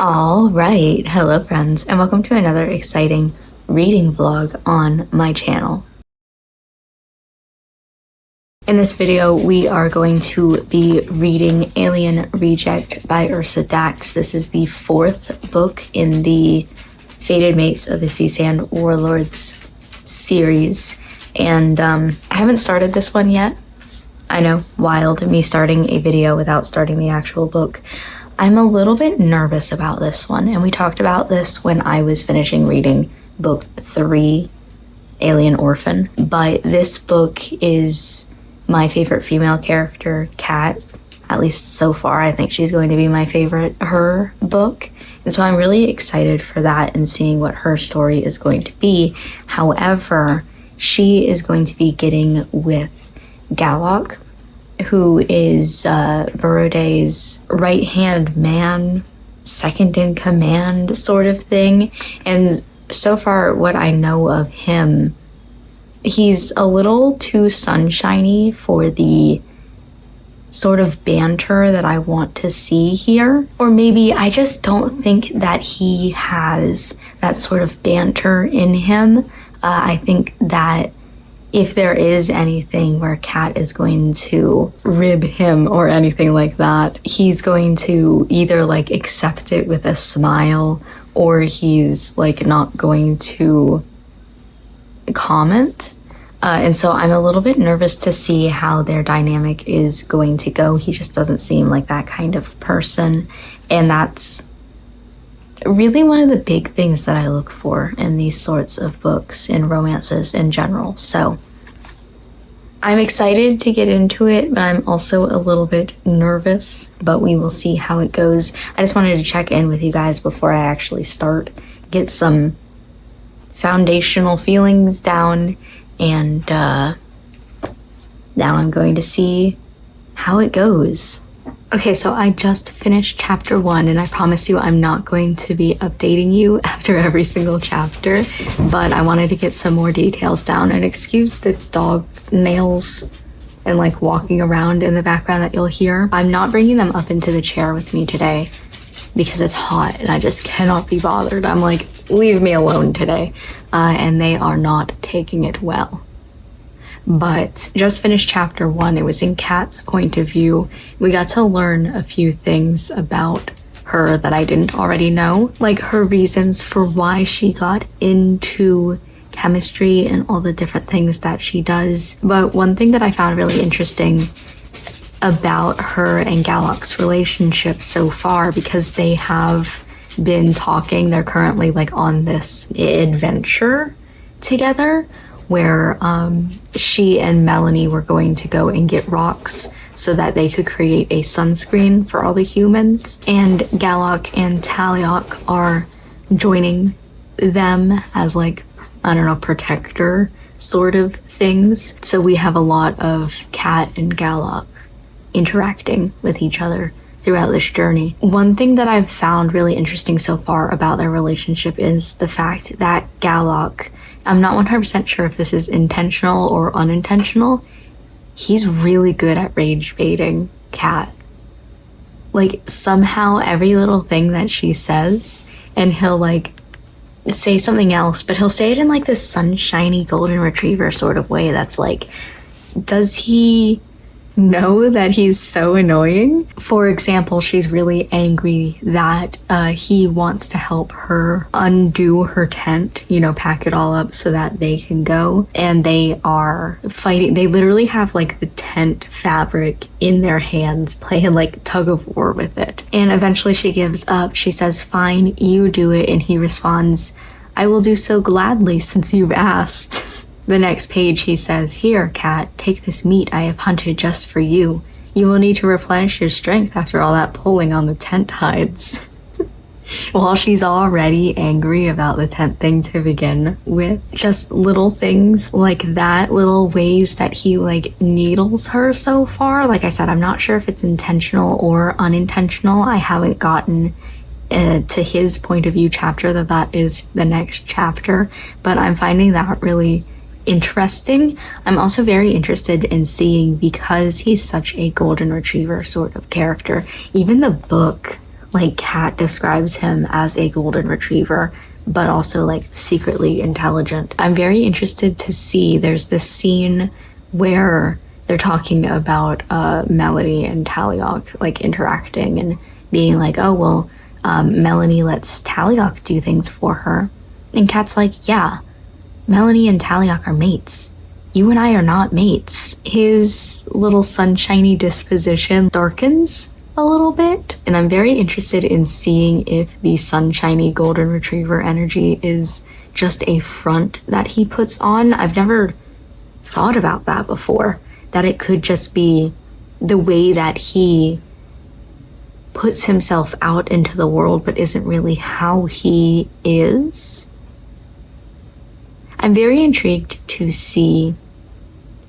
All right, hello friends, and welcome to another exciting reading vlog on my channel. In this video, we are going to be reading Alien Reject by Ursa Dax. This is the fourth book in the Fated Mates of the Sea Sand Warlords series, and I haven't started this one yet. I know, wild, me starting a video without starting the actual book. I'm a little bit nervous about this one, and we talked about this when I was finishing reading book 3, Alien Orphan, but this book is my favorite female character, Kat. At least so far, I think she's going to be my favorite her book, and so I'm really excited for that and seeing what her story is going to be. However, she is going to be getting with Galok, who is Boroday's right-hand man, second in command sort of thing. And so far, what I know of him, he's a little too sunshiny for the sort of banter that I want to see here. Or maybe I just don't think that he has that sort of banter in him. I think that if there is anything where Kat is going to rib him or anything like that, he's going to either like accept it with a smile, or he's like not going to comment. And so I'm a little bit nervous to see how their dynamic is going to go. He just doesn't seem like that kind of person. And that's really one of the big things that I look for in these sorts of books, in romances in general. So I'm excited to get into it, but I'm also a little bit nervous, but we will see how it goes. I just wanted to check in with you guys before I actually start, get some foundational feelings down, and now I'm going to see how it goes. Okay, so I just finished chapter 1, and I promise you I'm not going to be updating you after every single chapter, but I wanted to get some more details down. And excuse the dog nails and like walking around in the background that you'll hear. I'm not bringing them up into the chair with me today because it's hot and I just cannot be bothered. I'm like, leave me alone today. And they are not taking it well. But just finished chapter 1. It was in Kat's point of view. We got to learn a few things about her that I didn't already know, like her reasons for why she got into chemistry and all the different things that she does. But one thing that I found really interesting about her and Galok's relationship so far, because they have been talking, they're currently like on this adventure together, where she and Melanie were going to go and get rocks so that they could create a sunscreen for all the humans. And Galok and Taliok are joining them as like, I don't know, protector sort of things. So we have a lot of Kat and Galok interacting with each other throughout this journey. One thing that I've found really interesting so far about their relationship is the fact that Galok, I'm not 100% sure if this is intentional or unintentional, he's really good at rage baiting Kat. Like somehow every little thing that she says, and he'll like say something else, but he'll say it in like this sunshiny golden retriever sort of way that's like, does he know that he's so annoying? For example, she's really angry that he wants to help her undo her tent, you know, pack it all up so that they can go. And they are fighting. They literally have like the tent fabric in their hands, playing like tug of war with it. And eventually she gives up. She says, "Fine, you do it." And he responds, "I will do so gladly since you've asked." The next page he says, "Here, Kat, take this meat I have hunted just for you. You will need to replenish your strength after all that pulling on the tent hides." While she's already angry about the tent thing to begin with, just little things like that, little ways that he like needles her so far. Like I said, I'm not sure if it's intentional or unintentional. I haven't gotten to his point of view chapter, that is the next chapter, but I'm finding that really interesting. I'm also very interested in seeing, because he's such a golden retriever sort of character, even the book like Kat describes him as a golden retriever, but also like secretly intelligent. I'm very interested to see, there's this scene where they're talking about Melanie and Taliok like interacting and being like, oh, well, Melanie lets Taliok do things for her. And Kat's like, yeah, Melanie and Taliok are mates. You and I are not mates. His little sunshiny disposition darkens a little bit, and I'm very interested in seeing if the sunshiny golden retriever energy is just a front that he puts on. I've never thought about that before, that it could just be the way that he puts himself out into the world but isn't really how he is. I'm very intrigued to see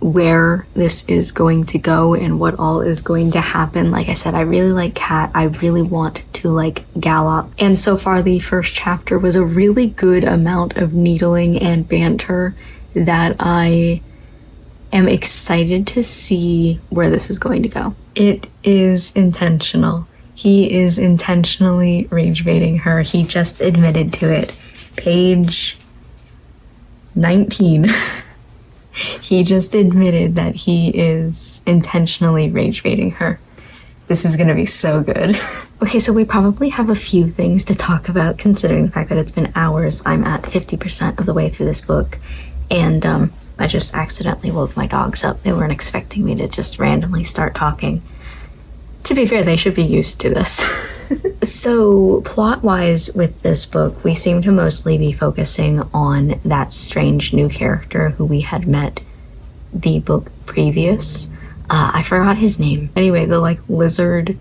where this is going to go and what all is going to happen. Like I said, I really like Kat. I really want to like Galok. And so far, the first chapter was a really good amount of needling and banter that I am excited to see where this is going to go. It is intentional. He is intentionally rage-baiting her. He just admitted to it. Page 19. He just admitted that he is intentionally rage-baiting her. This is gonna be so good. Okay, so we probably have a few things to talk about considering the fact that it's been hours. I'm at 50% of the way through this book, and I just accidentally woke my dogs up. They weren't expecting me to just randomly start talking. To be fair, they should be used to this. So, plot-wise with this book, we seem to mostly be focusing on that strange new character who we had met the book previous. I forgot his name. Anyway, the like lizard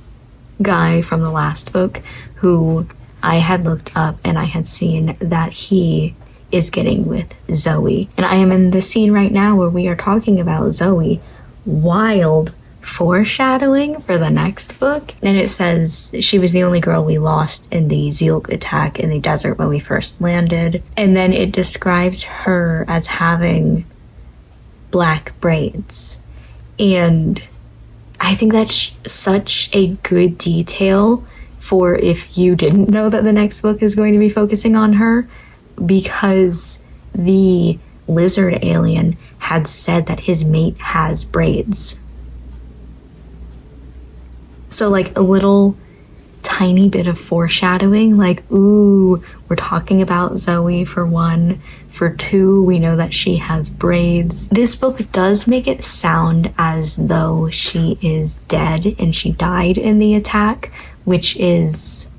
guy from the last book who I had looked up and I had seen that he is getting with Zoe. And I am in the scene right now where we are talking about Zoe. Wild foreshadowing for the next book. And it says she was the only girl we lost in the Zealk attack in the desert when we first landed. And then it describes her as having black braids. And I think that's such a good detail for if you didn't know that the next book is going to be focusing on her, because the lizard alien had said that his mate has braids. So like a little tiny bit of foreshadowing, like, ooh, we're talking about Zoe for one. For two, we know that she has braids. This book does make it sound as though she is dead and she died in the attack, which is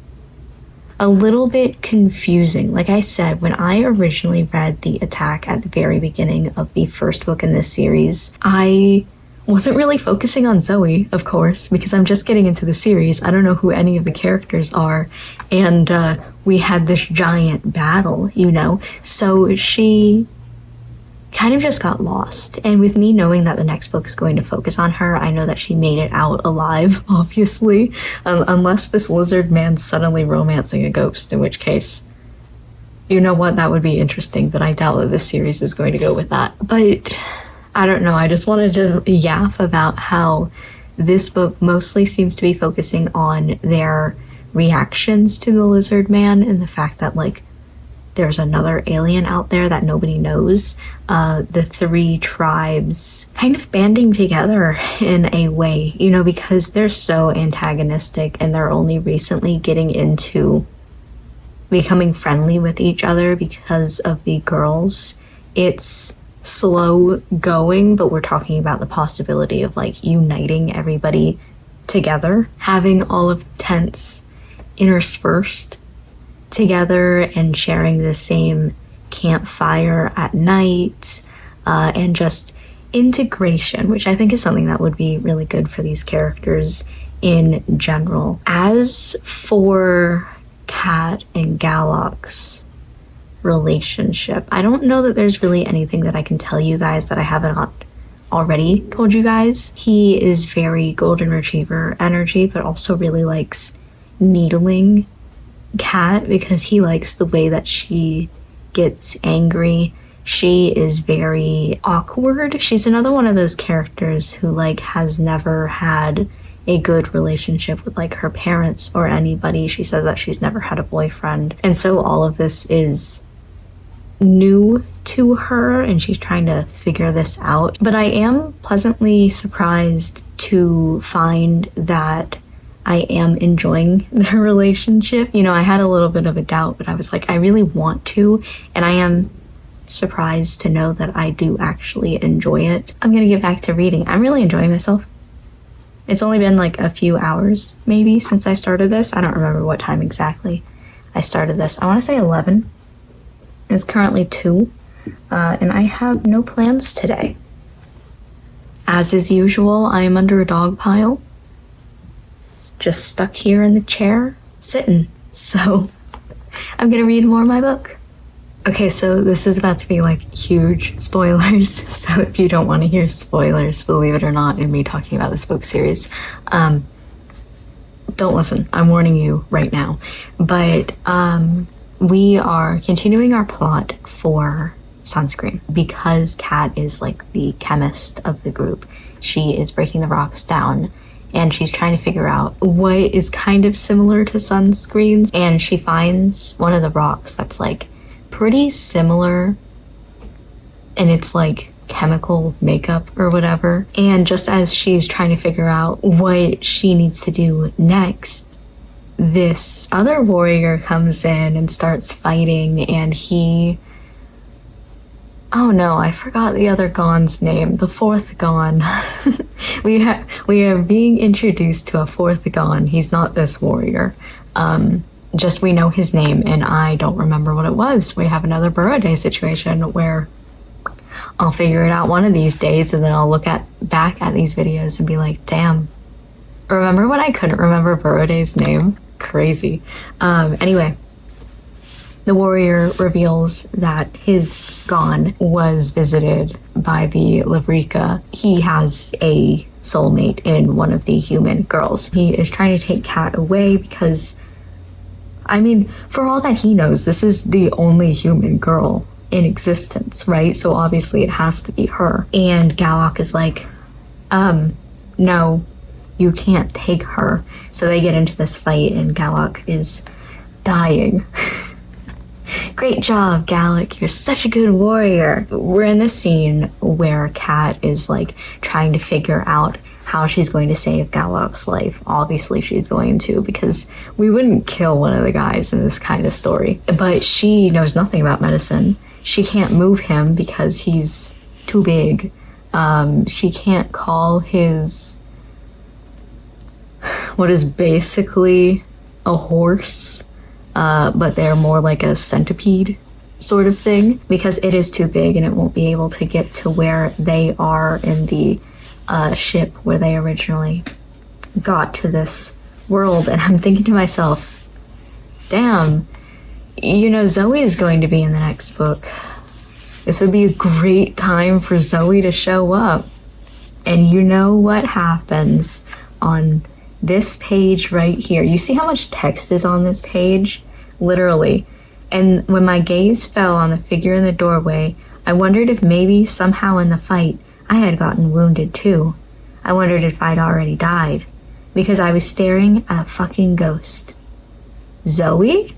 a little bit confusing. Like I said, when I originally read the attack at the very beginning of the first book in this series, I wasn't really focusing on Zoe, of course, because I'm just getting into the series. I don't know who any of the characters are. And we had this giant battle, you know? So she kind of just got lost. And with me knowing that the next book is going to focus on her, I know that she made it out alive, obviously. Unless this lizard man's suddenly romancing a ghost, in which case, you know what? That would be interesting, but I doubt that this series is going to go with that. But I don't know, I just wanted to yap about how this book mostly seems to be focusing on their reactions to the lizard man and the fact that, like, there's another alien out there that nobody knows. The three tribes kind of banding together in a way, you know, because they're so antagonistic and they're only recently getting into becoming friendly with each other because of the girls. It's slow going, but we're talking about the possibility of like uniting everybody together, having all of the tents interspersed together and sharing the same campfire at night, and just integration, which I think is something that would be really good for these characters in general. As for Kat and Galok's relationship, I don't know that there's really anything that I can tell you guys that I haven't already told you guys. He is very golden retriever energy, but also really likes needling Kat because he likes the way that she gets angry. She is very awkward. She's another one of those characters who like has never had a good relationship with like her parents or anybody. She says that she's never had a boyfriend. And so all of this is new to her and she's trying to figure this out. But I am pleasantly surprised to find that I am enjoying their relationship. You know, I had a little bit of a doubt, but I was like, I really want to, and I am surprised to know that I do actually enjoy it. I'm gonna get back to reading. I'm really enjoying myself. It's only been like a few hours maybe since I started this. I don't remember what time exactly I started this. I want to say 11. It's currently 2, and I have no plans today. As is usual, I am under a dog pile, just stuck here in the chair, sitting. So I'm gonna read more of my book. Okay, so this is about to be like huge spoilers. So if you don't want to hear spoilers, believe it or not, in me talking about this book series, don't listen. I'm warning you right now. But we are continuing our plot for sunscreen because Kat is like the chemist of the group. She is breaking the rocks down and she's trying to figure out what is kind of similar to sunscreens. And she finds one of the rocks that's like pretty similar, and it's like chemical makeup or whatever. And just as she's trying to figure out what she needs to do next, this other warrior comes in and starts fighting, and oh no, I forgot the other Gon's name. The fourth Gon. we are being introduced to a fourth Gon. He's not this warrior. Just we know his name, and I don't remember what it was. We have another Burrow Day situation where I'll figure it out one of these days, and then I'll look back at these videos and be like, damn, remember when I couldn't remember Burrow Day's name? Crazy. Anyway, the warrior reveals that his Gon was visited by the Lavrika. He has a soulmate in one of the human girls. He is trying to take Kat away because, I mean, for all that he knows, this is the only human girl in existence, right? So obviously it has to be her. And Galok is like, no, you can't take her. So they get into this fight and Galok is dying. Great job, Galok. You're such a good warrior. We're in this scene where Kat is like trying to figure out how she's going to save Galok's life. Obviously she's going to, because we wouldn't kill one of the guys in this kind of story. But she knows nothing about medicine. She can't move him because he's too big. She can't call his, what is basically a horse, but they're more like a centipede sort of thing, because it is too big and it won't be able to get to where they are in the ship where they originally got to this world. And I'm thinking to myself, damn, you know, Zoe is going to be in the next book. This would be a great time for Zoe to show up. And you know what happens on this page right here? You see how much text is on this page? Literally. And when my gaze fell on the figure in the doorway, I wondered if maybe somehow in the fight I had gotten wounded too. I wondered if I'd already died, because I was staring at a fucking ghost. Zoe?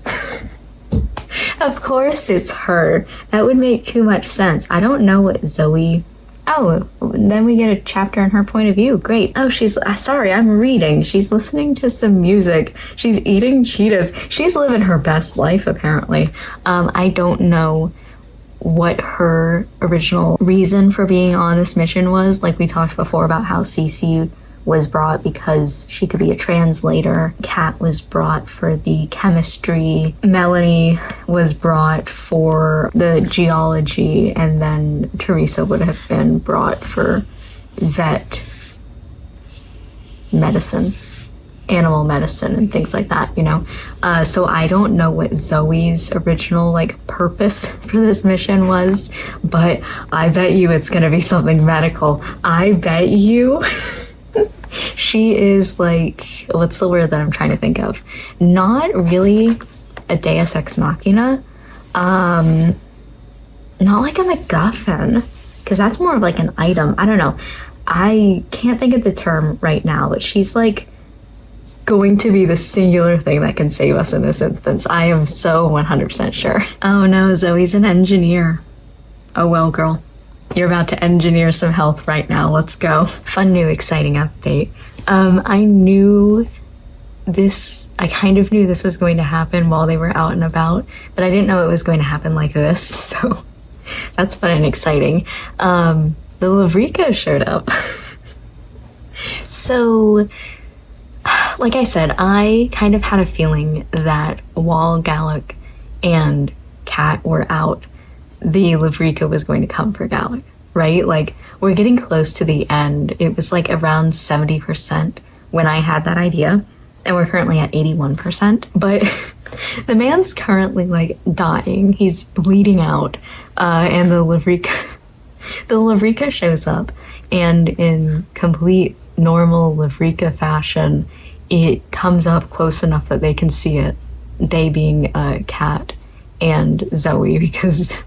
Of course it's her. That would make too much sense. I don't know what Zoe... Oh, then we get a chapter on her point of view. Great. Oh, she's... sorry, I'm reading. She's listening to some music. She's eating Cheetos. She's living her best life, apparently. I don't know what her original reason for being on this mission was. Like we talked before about how Cece was brought because she could be a translator. Kat was brought for the chemistry. Melanie was brought for the geology. And then Teresa would have been brought for vet medicine, animal medicine, and things like that, you know? So I don't know what Zoe's original, like, purpose for this mission was, but I bet you it's gonna be something medical. I bet you... She is like, what's the word that I'm trying to think of? Not really a deus ex machina. Not like a MacGuffin, because that's more of like an item. I don't know. I can't think of the term right now, but she's like going to be the singular thing that can save us in this instance. I am so 100% sure. Oh no, Zoe's an engineer. Oh well, girl. You're about to engineer some health right now. Let's go. Fun new exciting update. I kind of knew this was going to happen while they were out and about, but I didn't know it was going to happen like this, so that's fun and exciting. The Lavrika showed up. So, like I said, I kind of had a feeling that while Galok and Kat were out, the Lavrika was going to come for Galok, right? Like, we're getting close to the end. It was like around 70% when I had that idea, and we're currently at 81%. But the man's currently like dying. He's bleeding out, and the Lavrika shows up, and in complete normal Lavrika fashion, it comes up close enough that they can see it. They being Kat and Zoe, because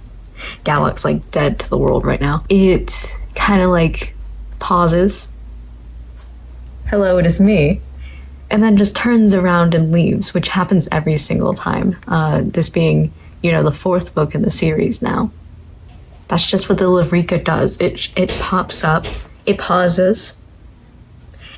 Galok's like dead to the world right now. It kind of like pauses. Hello, it is me. And then just turns around and leaves, which happens every single time. This being, the 4th book in the series now. That's just what the Lavrika does. It pops up, it pauses,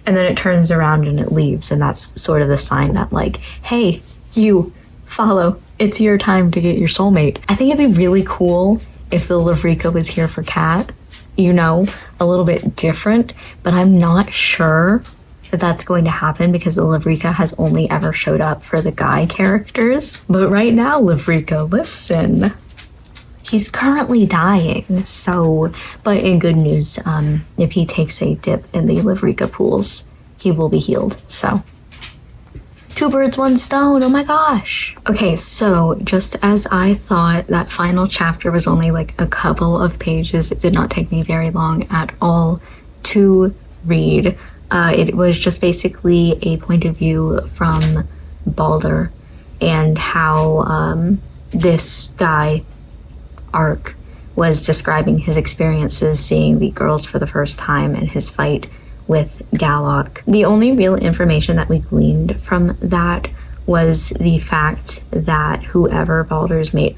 and then it turns around and it leaves. And that's sort of the sign that like, hey, you, follow. It's your time to get your soulmate. I think it'd be really cool if the Lavrika was here for Kat. A little bit different, but I'm not sure that that's going to happen because the Lavrika has only ever showed up for the guy characters. But right now, Lavrika, listen. He's currently dying, but in good news, if he takes a dip in the Lavrika pools, he will be healed, so. 2 birds, 1 stone, oh my gosh. Okay, so just as I thought that final chapter was only like a couple of pages, it did not take me very long at all to read. It was just basically a point of view from Balder and how this guy, Ark, was describing his experiences seeing the girls for the first time and his fight with Galok. The only real information that we gleaned from that was the fact that whoever Balder's mate,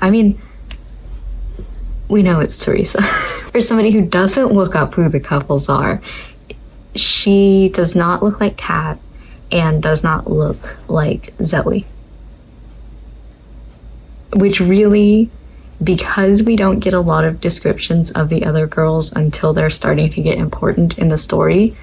we know it's Teresa. For somebody who doesn't look up who the couples are, she does not look like Kat and does not look like Zoe. Which really, because we don't get a lot of descriptions of the other girls until they're starting to get important in the story,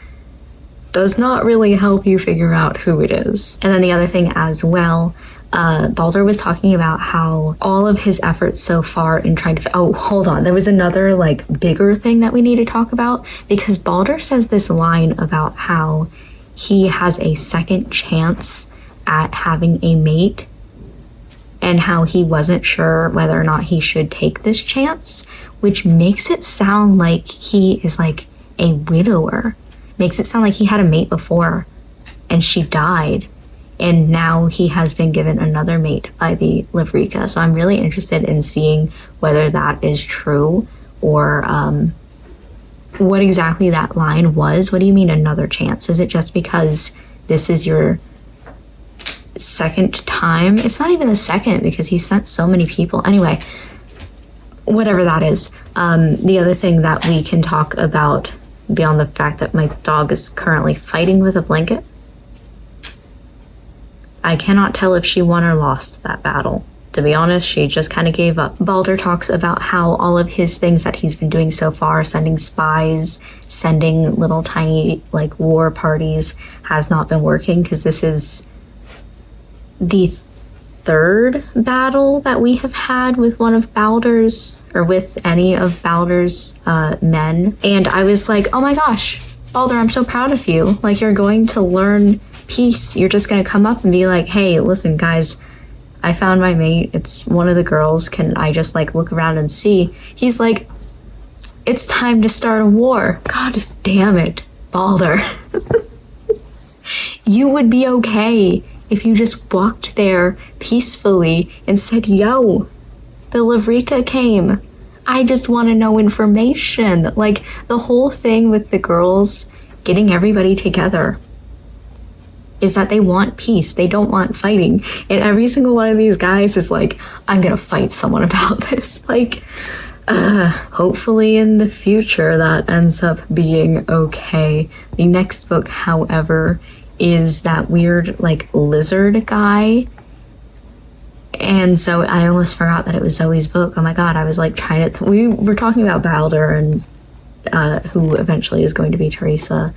does not really help you figure out who it is. And then the other thing as well, Balder was talking about how all of his efforts so far in trying to... Oh, hold on. There was another, bigger thing that we need to talk about, because Balder says this line about how he has a second chance at having a mate and how he wasn't sure whether or not he should take this chance, which makes it sound like he is, a widower. Makes it sound like he had a mate before and she died. And now he has been given another mate by the Lavrika. So I'm really interested in seeing whether that is true or what exactly that line was. What do you mean another chance? Is it just because this is your second time? It's not even a second because he sent so many people. Anyway, whatever that is. The other thing that we can talk about beyond the fact that my dog is currently fighting with a blanket. I cannot tell if she won or lost that battle. To be honest, she just kind of gave up. Balder talks about how all of his things that he's been doing so far, sending spies, sending little tiny war parties, has not been working because this is the 3rd battle that we have had with one of Baldur's, or with any of Baldur's men. And I was like, oh my gosh, Balder, I'm so proud of you. You're going to learn peace. You're just going to come up and be like, hey, listen, guys, I found my mate. It's one of the girls. Can I just look around and see? He's like, it's time to start a war. God damn it, Balder. You would be okay if you just walked there peacefully and said, yo, the Lavrika came. I just want to know information. Like, the whole thing with the girls getting everybody together is that they want peace. They don't want fighting. And every single one of these guys is like, I'm gonna fight someone about this. Like, hopefully in the future that ends up being okay. The next book, however, is that weird, like, lizard guy. And so I almost forgot that it was Zoe's book. Oh my god, I was like trying to... we were talking about Balder and who eventually is going to be Teresa.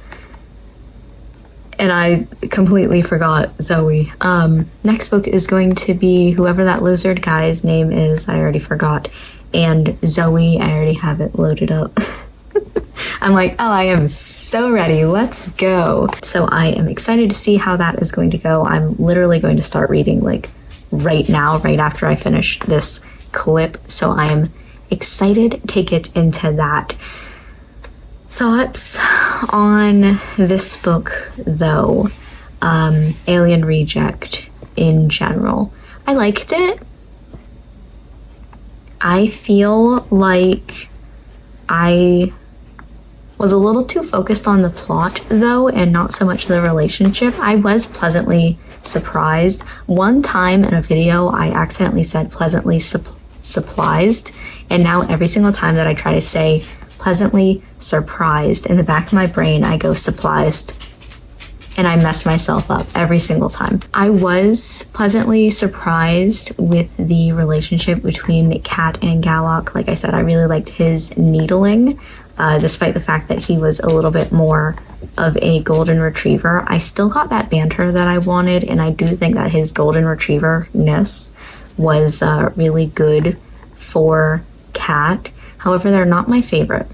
And I completely forgot Zoe. Next book is going to be whoever that lizard guy's name is. I already forgot. And Zoe, I already have it loaded up. I'm like, oh, I am so ready. Let's go. So I am excited to see how that is going to go. I'm literally going to start reading like right now, right after I finish this clip. So I am excited to get into that. Thoughts on this book, though. Alien Reject in general. I liked it. I feel like I was a little too focused on the plot, though, and not so much the relationship. I was pleasantly surprised. One time in a video, I accidentally said pleasantly surprised, and now every single time that I try to say pleasantly surprised, in the back of my brain, I go surprised, and I mess myself up every single time. I was pleasantly surprised with the relationship between Kat and Galok. Like I said, I really liked his needling, despite the fact that he was a little bit more of a golden retriever. I still got that banter that I wanted, and I do think that his golden retriever-ness was really good for Kat. However, they're not my favorite.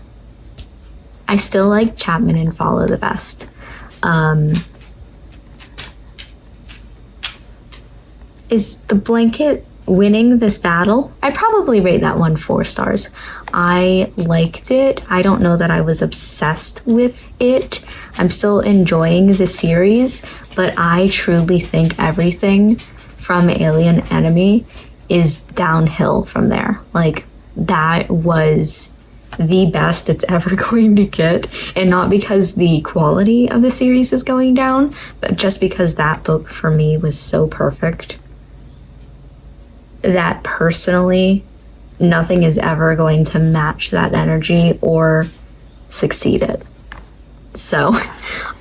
I still like Chapman and Follow the best. Is the blanket winning this battle? I probably rate that one 4 stars. I liked it. I don't know that I was obsessed with it. I'm still enjoying the series, but I truly think everything from Alien Enemy is downhill from there. Like, that was the best it's ever going to get, and not because the quality of the series is going down, but just because that book for me was so perfect that personally nothing is ever going to match that energy or succeed it. So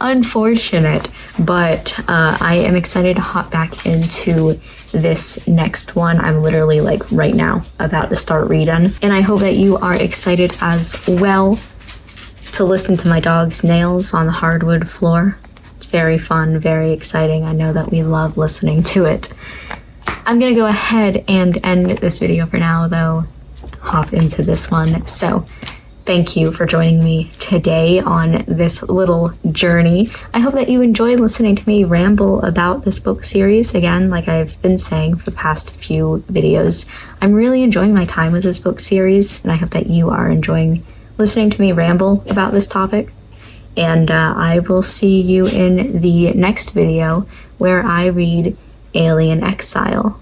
unfortunate, but I am excited to hop back into this next one. I'm literally like right now about to start reading, and I hope that you are excited as well to listen to my dog's nails on the hardwood floor. It's very fun, very exciting. I know that we love listening to it. I'm gonna go ahead and end this video for now, though, hop into this one. So thank you for joining me today on this little journey. I hope that you enjoyed listening to me ramble about this book series. Again, like I've been saying for the past few videos, I'm really enjoying my time with this book series, and I hope that you are enjoying listening to me ramble about this topic. And I will see you in the next video where I read Alien Exile.